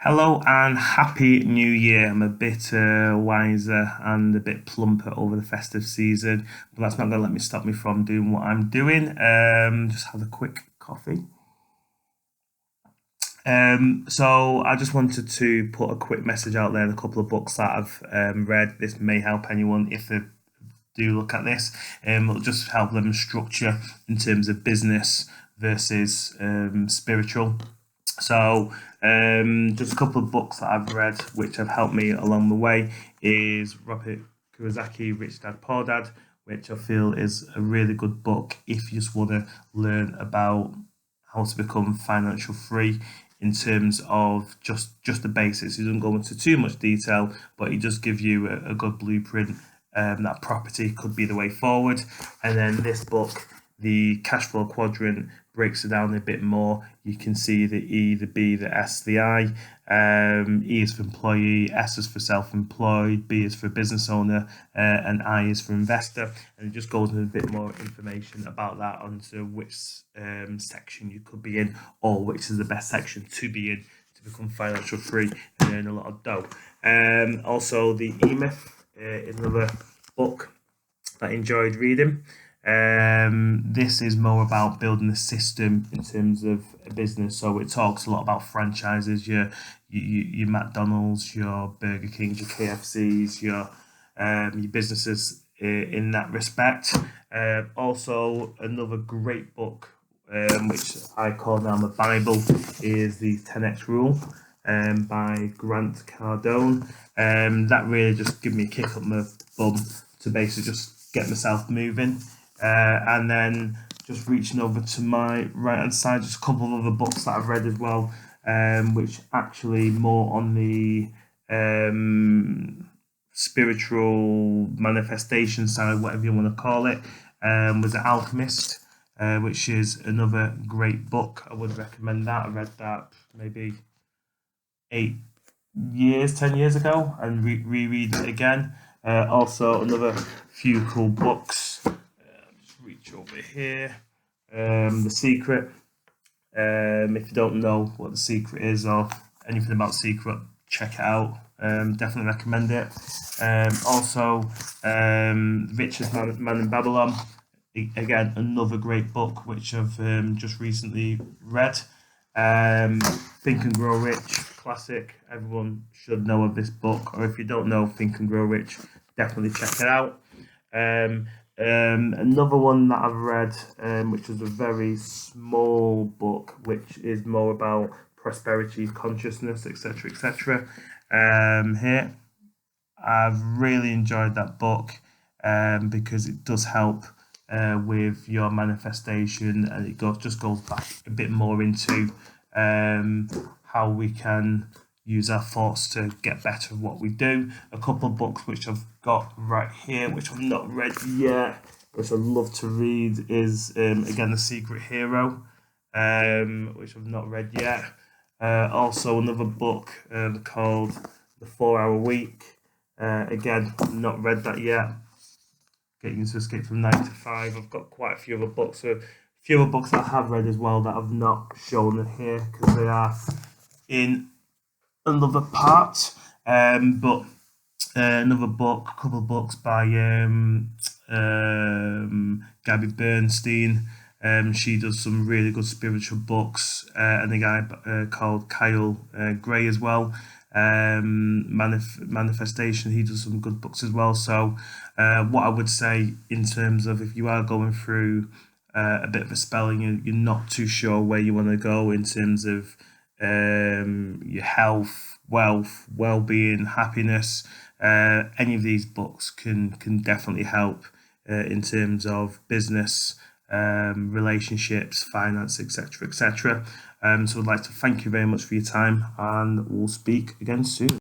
Hello and happy new year. I'm a bit wiser and a bit plumper over the festive season, but that's not going to let me stop me from doing what I'm doing. Just have a quick coffee. So I just wanted to put a quick message out there. A couple of books that I've read. This may help anyone if they do look at this. It'll just help them structure in terms of business versus spiritual. So, just a couple of books that I've read which have helped me along the way is Robert Kiyosaki, Rich Dad Poor Dad, which I feel is a really good book if you just want to learn about how to become financial free in terms of just the basics. He doesn't go into too much detail, but he does give you a good blueprint. That property could be the way forward. And then this book, the Cashflow Quadrant, breaks it down a bit more. You can see the E, the B, the S, the I. E is for employee, S is for self-employed, B is for business owner, and I is for investor. And it just goes into a bit more information about that onto which section you could be in, or which is the best section to be in to become financial free and earn a lot of dough. Also, the E-Myth is another book that I enjoyed reading. This is more about building a system in terms of a business. So it talks a lot about franchises, your McDonald's, your Burger Kings, your KFCs, your businesses in that respect. Also, another great book, which I call now the Bible, is the 10x Rule by Cardone. That really just gave me a kick up my bum to basically just get myself moving. And then just reaching over to my right hand side, just a couple of other books that I've read as well, which actually more on the spiritual manifestation side, whatever you want to call it, was The Alchemist, which is another great book. I would recommend that. I read that maybe 10 years ago and reread it again. Also, another few cool books. Reach over here. The Secret. If you don't know what The Secret is or anything about Secret, check it out. Definitely recommend it. Also, Richest Man in Babylon. Again, another great book which I've just recently read. Think and Grow Rich, classic. Everyone should know of this book, or if you don't know Think and Grow Rich, definitely check it out. Another one that I've read, which was a very small book, which is more about prosperity, consciousness, etc., etc. Here, I've really enjoyed that book because it does help with your manifestation, and it just goes back a bit more into how we can use our thoughts to get better at what we do. A couple of books which I've got right here, which I've not read yet, which I'd love to read, is again The Secret Hero, which I've not read yet. Also another book called The 4 Hour Week. Again, not read that yet. Getting to Escape from 9 to 5. I've got quite a few other books. So a few other books that I have read as well that I've not shown here because they are in another part. But another book, a couple of books by Gabby Bernstein. She does some really good spiritual books, and a guy called Kyle Gray as well. Manifestation, he does some good books as well. So what I would say in terms of if you are going through a bit of a spelling, you're not too sure where you want to go in terms of your health, wealth, well-being, happiness, any of these books can definitely help in terms of business, relationships, finance, etc., etc. So I'd like to thank you very much for your time, and we'll speak again soon.